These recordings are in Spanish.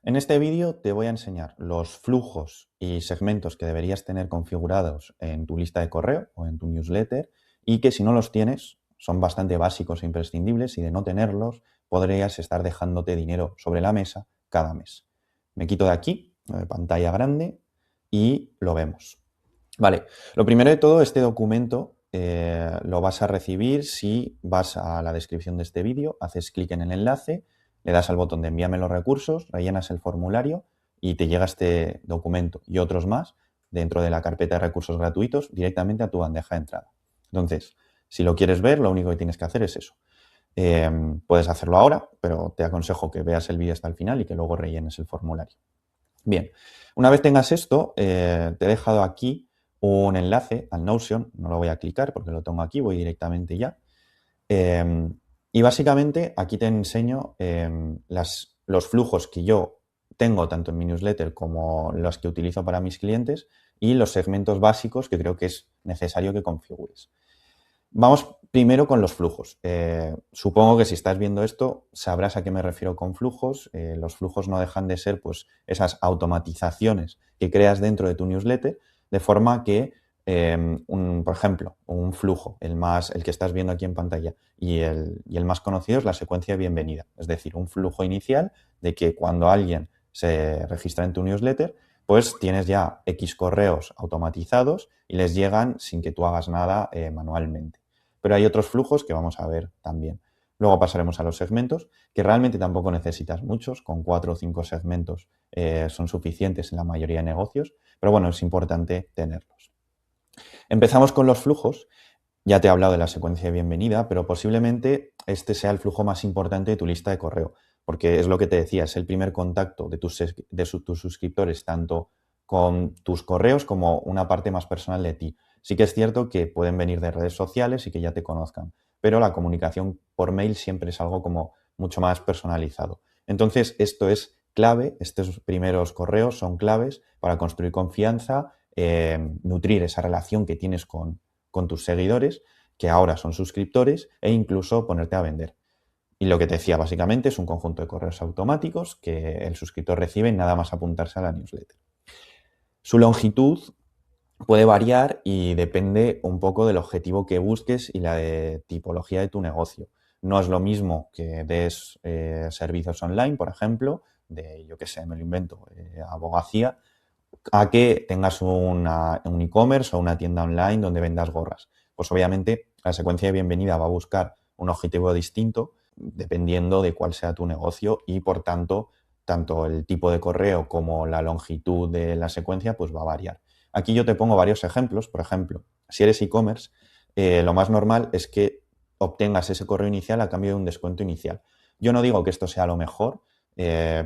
En este vídeo te voy a enseñar los flujos y segmentos que deberías tener configurados en tu lista de correo o en tu newsletter y que si no los tienes son bastante básicos e imprescindibles y de no tenerlos podrías estar dejándote dinero sobre la mesa cada mes. Me quito de aquí, de pantalla grande y lo vemos. Vale, lo primero de todo, este documento lo vas a recibir si vas a la descripción de este vídeo, haces clic en el enlace, le das al botón de envíame los recursos, rellenas el formulario y te llega este documento y otros más dentro de la carpeta de recursos gratuitos directamente a tu bandeja de entrada. Entonces, si lo quieres ver, lo único que tienes que hacer es eso. Puedes hacerlo ahora, pero te aconsejo que veas el vídeo hasta el final y que luego rellenes el formulario. Bien, una vez tengas esto, te he dejado aquí un enlace al Notion, no lo voy a clicar porque lo tengo aquí, voy directamente ya. Y básicamente aquí te enseño los flujos que yo tengo tanto en mi newsletter como los que utilizo para mis clientes y los segmentos básicos que creo que es necesario que configures. Vamos primero con los flujos. Supongo que si estás viendo esto sabrás a qué me refiero con flujos. Los flujos no dejan de ser pues, esas automatizaciones que creas dentro de tu newsletter de forma que, por ejemplo, un flujo, el que estás viendo aquí en pantalla y el más conocido es la secuencia de bienvenida. Es decir, un flujo inicial de que cuando alguien se registra en tu newsletter, pues tienes ya X correos automatizados y les llegan sin que tú hagas nada manualmente. Pero hay otros flujos que vamos a ver también. Luego pasaremos a los segmentos, que realmente tampoco necesitas muchos, con 4 o 5 segmentos son suficientes en la mayoría de negocios, pero bueno, es importante tenerlos. Empezamos con los flujos. Ya te he hablado de la secuencia de bienvenida, pero posiblemente este sea el flujo más importante de tu lista de correo, porque es lo que te decía, es el primer contacto de tus suscriptores, tanto con tus correos como una parte más personal de ti. Sí que es cierto que pueden venir de redes sociales y que ya te conozcan, pero la comunicación por mail siempre es algo como mucho más personalizado. Entonces, esto es clave, estos primeros correos son claves para construir confianza, nutrir esa relación que tienes con tus seguidores, que ahora son suscriptores, e incluso ponerte a vender. Y lo que te decía básicamente es un conjunto de correos automáticos que el suscriptor recibe nada más apuntarse a la newsletter. Su longitud puede variar y depende un poco del objetivo que busques y la de tipología de tu negocio. No es lo mismo que des servicios online, por ejemplo, de, yo qué sé, me lo invento, abogacía, a que tengas un e-commerce o una tienda online donde vendas gorras. Pues obviamente la secuencia de bienvenida va a buscar un objetivo distinto dependiendo de cuál sea tu negocio y por tanto, tanto el tipo de correo como la longitud de la secuencia pues va a variar. Aquí yo te pongo varios ejemplos. Por ejemplo, si eres e-commerce, lo más normal es que obtengas ese correo inicial a cambio de un descuento inicial. Yo no digo que esto sea lo mejor,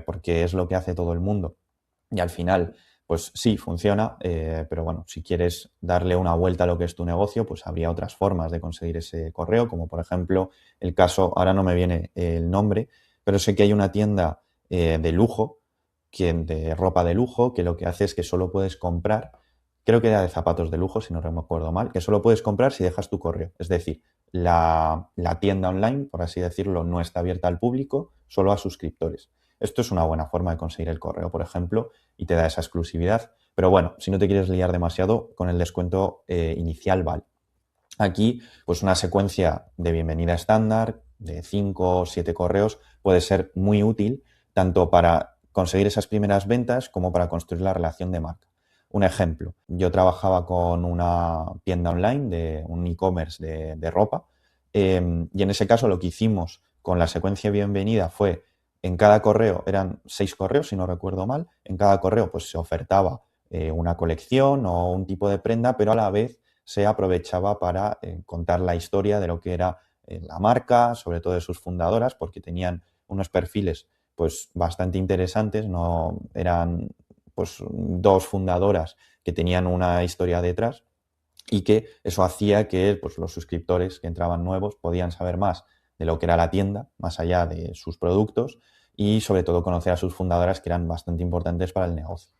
porque es lo que hace todo el mundo y al final pues sí, funciona, pero bueno, si quieres darle una vuelta a lo que es tu negocio, pues habría otras formas de conseguir ese correo, como por ejemplo el caso, ahora no me viene el nombre, pero sé que hay una tienda de lujo, de ropa de lujo, que lo que hace es que solo puedes comprar, creo que era de zapatos de lujo, si no me acuerdo mal, que solo puedes comprar si dejas tu correo. Es decir, la tienda online, por así decirlo, no está abierta al público, solo a suscriptores. Esto es una buena forma de conseguir el correo, por ejemplo, y te da esa exclusividad. Pero bueno, si no te quieres liar demasiado, con el descuento inicial vale. Aquí, pues una secuencia de bienvenida estándar de 5 o 7 correos puede ser muy útil tanto para conseguir esas primeras ventas como para construir la relación de marca. Un ejemplo, yo trabajaba con una tienda online, de un e-commerce de ropa, y en ese caso lo que hicimos con la secuencia de bienvenida fue, en cada correo, eran 6 correos si no recuerdo mal, en cada correo pues se ofertaba una colección o un tipo de prenda, pero a la vez se aprovechaba para contar la historia de lo que era la marca, sobre todo de sus fundadoras, porque tenían unos perfiles pues bastante interesantes, no eran pues 2 fundadoras que tenían una historia detrás y que eso hacía que pues, los suscriptores que entraban nuevos podían saber más de lo que era la tienda, más allá de sus productos y sobre todo conocer a sus fundadoras que eran bastante importantes para el negocio.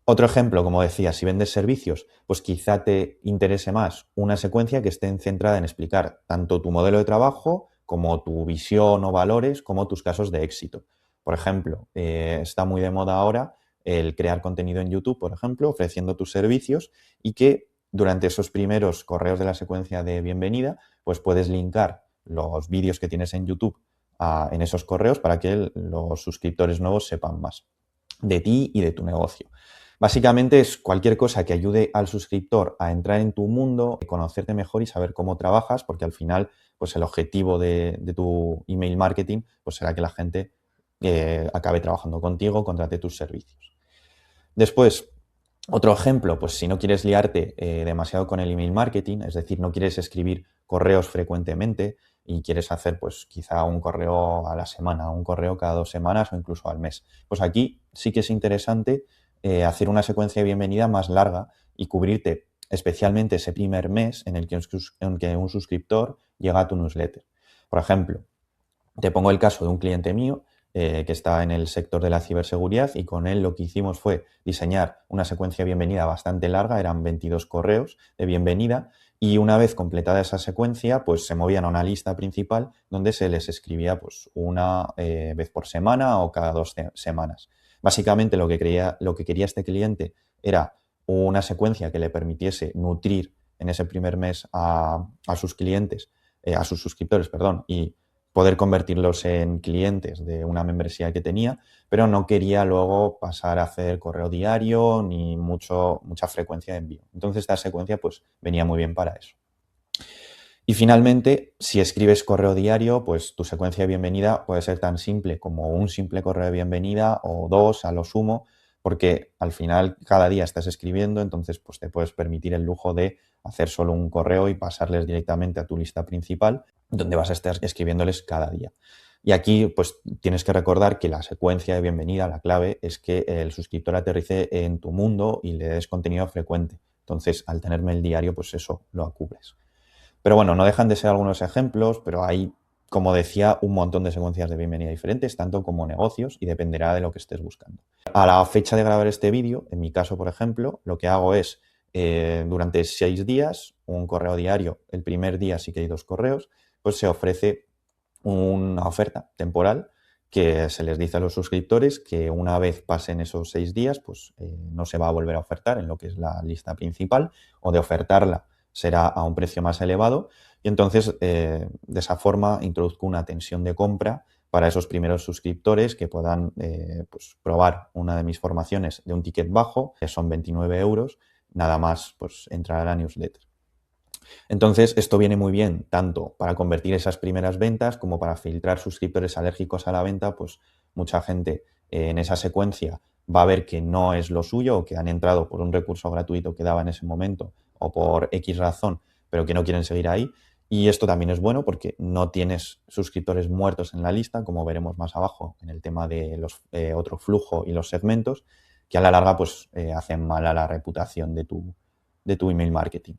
Otro ejemplo, como decía, si vendes servicios, pues quizá te interese más una secuencia que esté centrada en explicar tanto tu modelo de trabajo como tu visión o valores, como tus casos de éxito. Por ejemplo, está muy de moda ahora el crear contenido en YouTube, por ejemplo, ofreciendo tus servicios y que durante esos primeros correos de la secuencia de bienvenida, pues puedes linkar los vídeos que tienes en YouTube en esos correos para que los suscriptores nuevos sepan más de ti y de tu negocio. Básicamente es cualquier cosa que ayude al suscriptor a entrar en tu mundo, conocerte mejor y saber cómo trabajas, porque al final, pues el objetivo de tu email marketing, pues será que la gente acabe trabajando contigo, contrate tus servicios. Después, otro ejemplo, pues si no quieres liarte demasiado con el email marketing, es decir, no quieres escribir correos frecuentemente y quieres hacer pues quizá un correo a la semana, un correo cada 2 semanas o incluso al mes. Pues aquí sí que es interesante hacer una secuencia de bienvenida más larga y cubrirte especialmente ese primer mes en el que un suscriptor llega a tu newsletter. Por ejemplo, te pongo el caso de un cliente mío que está en el sector de la ciberseguridad y con él lo que hicimos fue diseñar una secuencia de bienvenida bastante larga, eran 22 correos de bienvenida y una vez completada esa secuencia pues se movían a una lista principal donde se les escribía pues una vez por semana o cada 2 semanas. Básicamente lo que quería este cliente era una secuencia que le permitiese nutrir en ese primer mes a sus clientes, a sus suscriptores, perdón, y poder convertirlos en clientes de una membresía que tenía, pero no quería luego pasar a hacer correo diario ni mucha frecuencia de envío. Entonces esta secuencia pues venía muy bien para eso. Y finalmente, si escribes correo diario, pues tu secuencia de bienvenida puede ser tan simple como un simple correo de bienvenida o 2 a lo sumo, porque al final cada día estás escribiendo, entonces pues te puedes permitir el lujo de hacer solo un correo y pasarles directamente a tu lista principal, donde vas a estar escribiéndoles cada día. Y aquí pues tienes que recordar que la secuencia de bienvenida, la clave, es que el suscriptor aterrice en tu mundo y le des contenido frecuente. Entonces, al tenerme el diario, pues eso lo cubres. Pero bueno, no dejan de ser algunos ejemplos, pero hay, como decía, un montón de secuencias de bienvenida diferentes, tanto como negocios, y dependerá de lo que estés buscando. A la fecha de grabar este vídeo, en mi caso, por ejemplo, lo que hago es, durante 6 días, un correo diario, el primer día sí que hay 2 correos, pues se ofrece una oferta temporal que se les dice a los suscriptores que una vez pasen esos 6 días, pues no se va a volver a ofertar en lo que es la lista principal, o de ofertarla será a un precio más elevado y entonces de esa forma introduzco una tensión de compra para esos primeros suscriptores que puedan pues, probar una de mis formaciones de un ticket bajo, que son 29 euros, nada más pues, entrar a la newsletter. Entonces, esto viene muy bien tanto para convertir esas primeras ventas como para filtrar suscriptores alérgicos a la venta, pues mucha gente en esa secuencia va a ver que no es lo suyo o que han entrado por un recurso gratuito que daba en ese momento o por X razón, pero que no quieren seguir ahí. Y esto también es bueno porque no tienes suscriptores muertos en la lista, como veremos más abajo en el tema de los otro flujo y los segmentos, que a la larga pues hacen mal a la reputación de tu email marketing.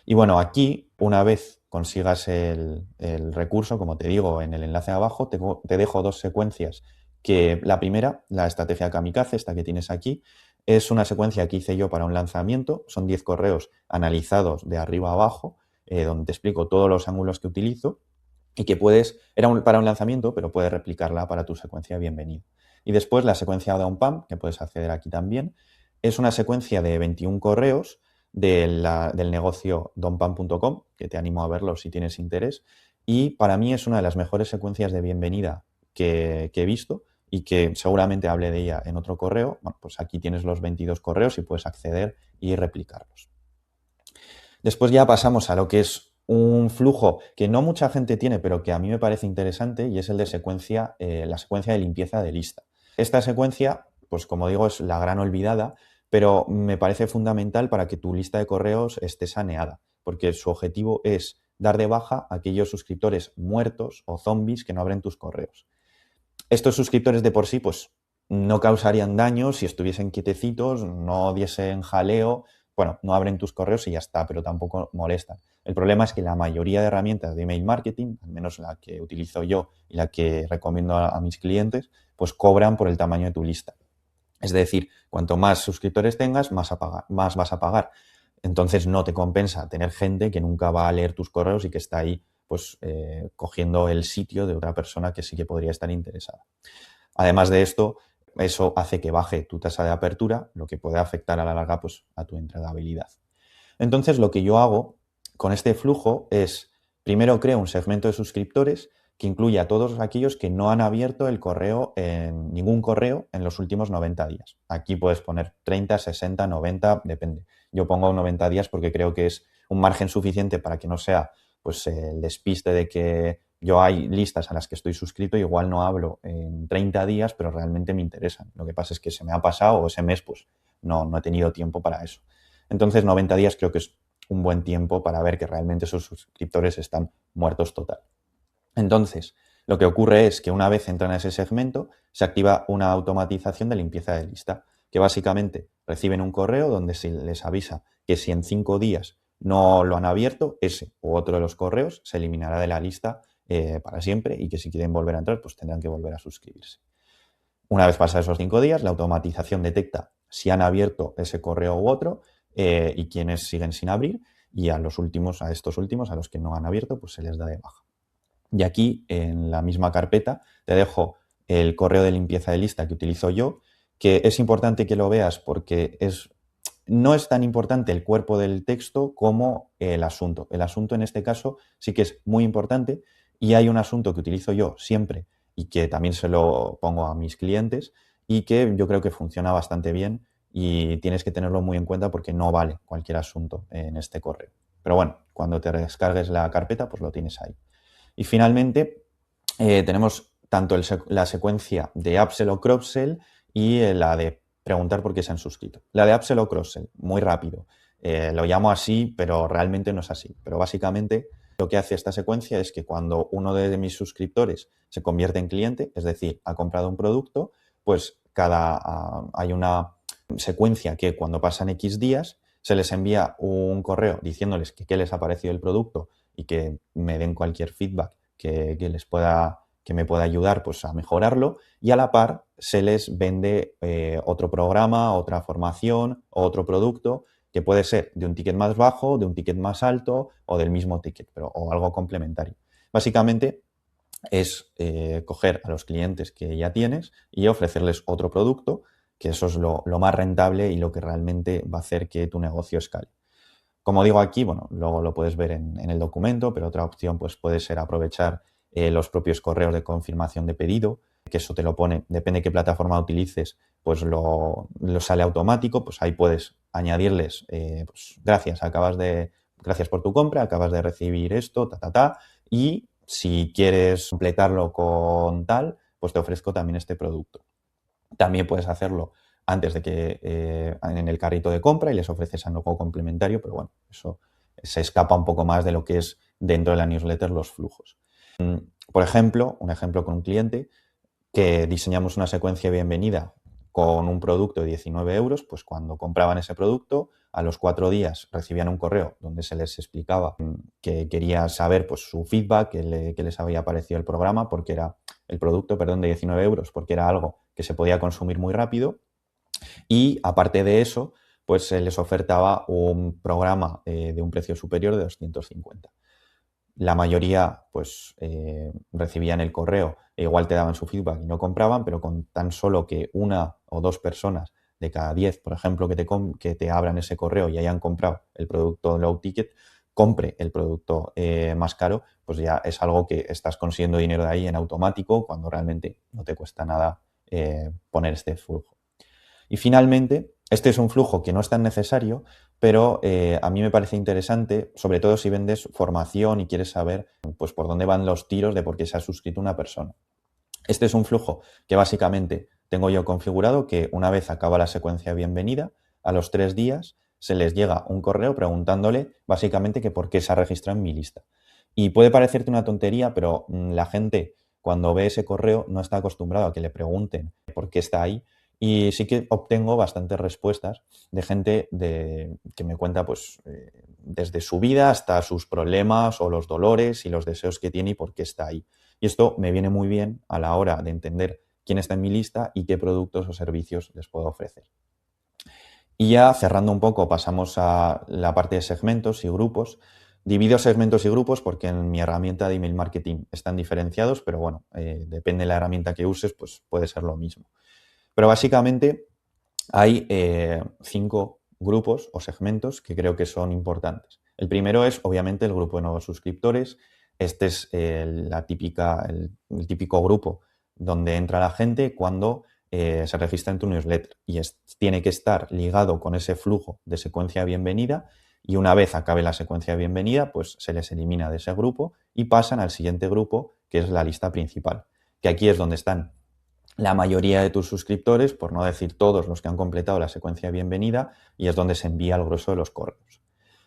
Y bueno, aquí, una vez consigas el recurso, como te digo, en el enlace de abajo, te dejo 2 secuencias. Que la primera, la estrategia kamikaze, esta que tienes aquí, es una secuencia que hice yo para un lanzamiento. Son 10 correos analizados de arriba a abajo, donde te explico todos los ángulos que utilizo y que para un lanzamiento, pero puedes replicarla para tu secuencia de bienvenida. Y después la secuencia Down que puedes acceder aquí también, es una secuencia de 21 correos del negocio donpam.com, que te animo a verlo si tienes interés. Y para mí es una de las mejores secuencias de bienvenida que he visto y que seguramente hablé de ella en otro correo. Bueno, pues aquí tienes los 22 correos y puedes acceder y replicarlos. Después ya pasamos a lo que es un flujo que no mucha gente tiene, pero que a mí me parece interesante y es el de la secuencia de limpieza de lista. Esta secuencia, pues como digo, es la gran olvidada, pero me parece fundamental para que tu lista de correos esté saneada, porque su objetivo es dar de baja a aquellos suscriptores muertos o zombies que no abren tus correos. Estos suscriptores de por sí, pues no causarían daño si estuviesen quietecitos, no diesen jaleo, bueno, no abren tus correos y ya está, pero tampoco molestan. El problema es que la mayoría de herramientas de email marketing, al menos la que utilizo yo y la que recomiendo a mis clientes, pues cobran por el tamaño de tu lista. Es decir, cuanto más suscriptores tengas, más vas a pagar. Entonces no te compensa tener gente que nunca va a leer tus correos y que está ahí pues cogiendo el sitio de otra persona que sí que podría estar interesada. Además de esto, eso hace que baje tu tasa de apertura, lo que puede afectar a la larga pues, a tu entregabilidad. Entonces, lo que yo hago con este flujo es, primero creo un segmento de suscriptores que incluye a todos aquellos que no han abierto el correo ningún correo en los últimos 90 días. Aquí puedes poner 30, 60, 90, depende. Yo pongo 90 días porque creo que es un margen suficiente para que no sea pues, el despiste de que yo hay listas a las que estoy suscrito, igual no hablo en 30 días, pero realmente me interesan. Lo que pasa es que se me ha pasado o ese mes pues no he tenido tiempo para eso. Entonces 90 días creo que es un buen tiempo para ver que realmente esos suscriptores están muertos total. Entonces, lo que ocurre es que una vez entran a ese segmento, se activa una automatización de limpieza de lista, que básicamente reciben un correo donde se les avisa que si en 5 días no lo han abierto, ese u otro de los correos se eliminará de la lista para siempre y que si quieren volver a entrar, pues tendrán que volver a suscribirse. Una vez pasados esos 5 días, la automatización detecta si han abierto ese correo u otro y quienes siguen sin abrir, y a estos últimos, a los que no han abierto, pues se les da de baja. Y aquí, en la misma carpeta, te dejo el correo de limpieza de lista que utilizo yo, que es importante que lo veas porque no es tan importante el cuerpo del texto como el asunto. El asunto en este caso sí que es muy importante y hay un asunto que utilizo yo siempre y que también se lo pongo a mis clientes y que yo creo que funciona bastante bien y tienes que tenerlo muy en cuenta porque no vale cualquier asunto en este correo. Pero bueno, cuando te descargues la carpeta, pues lo tienes ahí. Y finalmente, tenemos tanto la secuencia de upsell o cross-sell y la de preguntar por qué se han suscrito. La de upsell o cross-sell, muy rápido. Lo llamo así, pero realmente no es así. Pero básicamente lo que hace esta secuencia es que cuando uno de mis suscriptores se convierte en cliente, es decir, ha comprado un producto, pues hay una secuencia que cuando pasan X días se les envía un correo diciéndoles que qué les ha parecido el producto y que me den cualquier feedback que me pueda ayudar pues, a mejorarlo, y a la par se les vende otro programa, otra formación o otro producto que puede ser de un ticket más bajo, de un ticket más alto o del mismo ticket, o algo complementario. Básicamente es coger a los clientes que ya tienes y ofrecerles otro producto, que eso es lo más rentable y lo que realmente va a hacer que tu negocio escale. Como digo aquí, bueno, luego lo puedes ver en el documento, pero otra opción pues, puede ser aprovechar los propios correos de confirmación de pedido, que eso te lo pone, depende de qué plataforma utilices, pues lo sale automático, pues ahí puedes añadirles, pues, gracias por tu compra, acabas de recibir esto, y si quieres completarlo con tal, pues te ofrezco también este producto. También puedes hacerlo antes de que en el carrito de compra y les ofreces algo complementario, pero bueno, eso se escapa un poco más de lo que es dentro de la newsletter los flujos. Por ejemplo, un ejemplo con un cliente que diseñamos una secuencia de bienvenida con un producto de 19 euros, pues cuando compraban ese producto, a los 4 días recibían un correo donde se les explicaba que quería saber pues, su feedback, que les había parecido el programa, porque era el producto, perdón, de 19 euros, porque era algo que se podía consumir muy rápido. Y aparte de eso, pues se les ofertaba un programa de un precio superior de 250. La mayoría pues recibían el correo e igual te daban su feedback y no compraban, pero con tan solo que una o dos personas de cada 10, por ejemplo, que te abran ese correo y hayan comprado el producto low ticket, compre el producto más caro, pues ya es algo que estás consiguiendo dinero de ahí en automático cuando realmente no te cuesta nada poner este flujo. Y finalmente, este es un flujo que no es tan necesario, pero a mí me parece interesante, sobre todo si vendes formación y quieres saber pues, por dónde van los tiros de por qué se ha suscrito una persona. Este es un flujo que básicamente tengo yo configurado, que una vez acaba la secuencia de bienvenida, a los 3 días se les llega un correo preguntándole básicamente que por qué se ha registrado en mi lista. Y puede parecerte una tontería, pero la gente cuando ve ese correo no está acostumbrado a que le pregunten por qué está ahí. Y sí que obtengo bastantes respuestas de gente que me cuenta pues, desde su vida hasta sus problemas o los dolores y los deseos que tiene y por qué está ahí. Y esto me viene muy bien a la hora de entender quién está en mi lista y qué productos o servicios les puedo ofrecer. Y ya cerrando un poco, pasamos a la parte de segmentos y grupos. Divido segmentos y grupos porque en mi herramienta de email marketing están diferenciados, pero bueno, depende de la herramienta que uses, pues puede ser lo mismo. Pero básicamente hay 5 grupos o segmentos que creo que son importantes. El primero es, obviamente, el grupo de nuevos suscriptores. Este es el típico grupo donde entra la gente cuando se registra en tu newsletter y tiene que estar ligado con ese flujo de secuencia de bienvenida, y una vez acabe la secuencia de bienvenida, pues se les elimina de ese grupo y pasan al siguiente grupo, que es la lista principal, que aquí es donde están la mayoría de tus suscriptores, por no decir todos los que han completado la secuencia de bienvenida, y es donde se envía el grueso de los correos.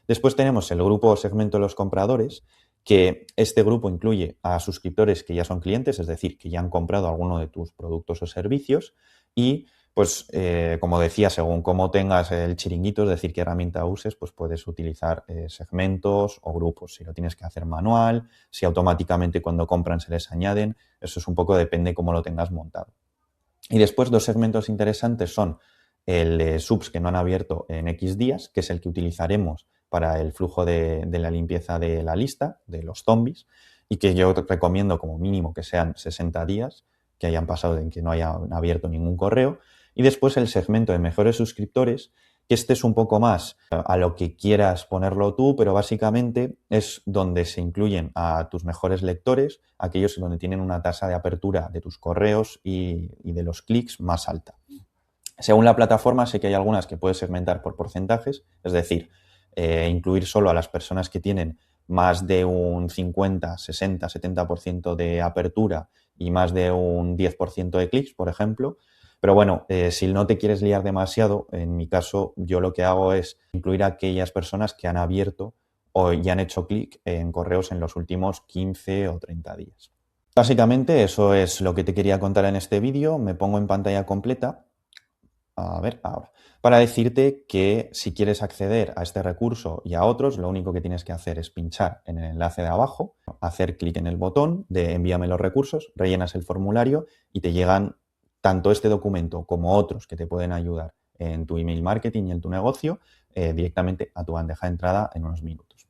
Después tenemos el grupo o segmento de los compradores, que este grupo incluye a suscriptores que ya son clientes, es decir, que ya han comprado alguno de tus productos o servicios, y pues como decía, según cómo tengas el chiringuito, es decir, qué herramienta uses, pues puedes utilizar segmentos o grupos, si lo tienes que hacer manual, si automáticamente cuando compran se les añaden, eso es un poco depende cómo lo tengas montado. Y después 2 segmentos interesantes son el de subs que no han abierto en X días, que es el que utilizaremos para el flujo de la limpieza de la lista, de los zombies, y que yo te recomiendo como mínimo que sean 60 días, que hayan pasado en que no hayan abierto ningún correo. Y después el segmento de mejores suscriptores, que este es un poco más a lo que quieras ponerlo tú, pero básicamente es donde se incluyen a tus mejores lectores, aquellos donde tienen una tasa de apertura de tus correos y de los clics más alta. Según la plataforma, sé que hay algunas que puedes segmentar por porcentajes, es decir, incluir solo a las personas que tienen más de un 50, 60, 70% de apertura y más de un 10% de clics, por ejemplo. Pero bueno, si no te quieres liar demasiado, en mi caso yo lo que hago es incluir a aquellas personas que han abierto o ya han hecho clic en correos en los últimos 15 o 30 días. Básicamente eso es lo que te quería contar en este vídeo. Me pongo en pantalla completa. A ver, ahora. Para decirte que si quieres acceder a este recurso y a otros, lo único que tienes que hacer es pinchar en el enlace de abajo, hacer clic en el botón de envíame los recursos, rellenas el formulario y te llegan tanto este documento como otros que te pueden ayudar en tu email marketing y en tu negocio directamente a tu bandeja de entrada en unos minutos.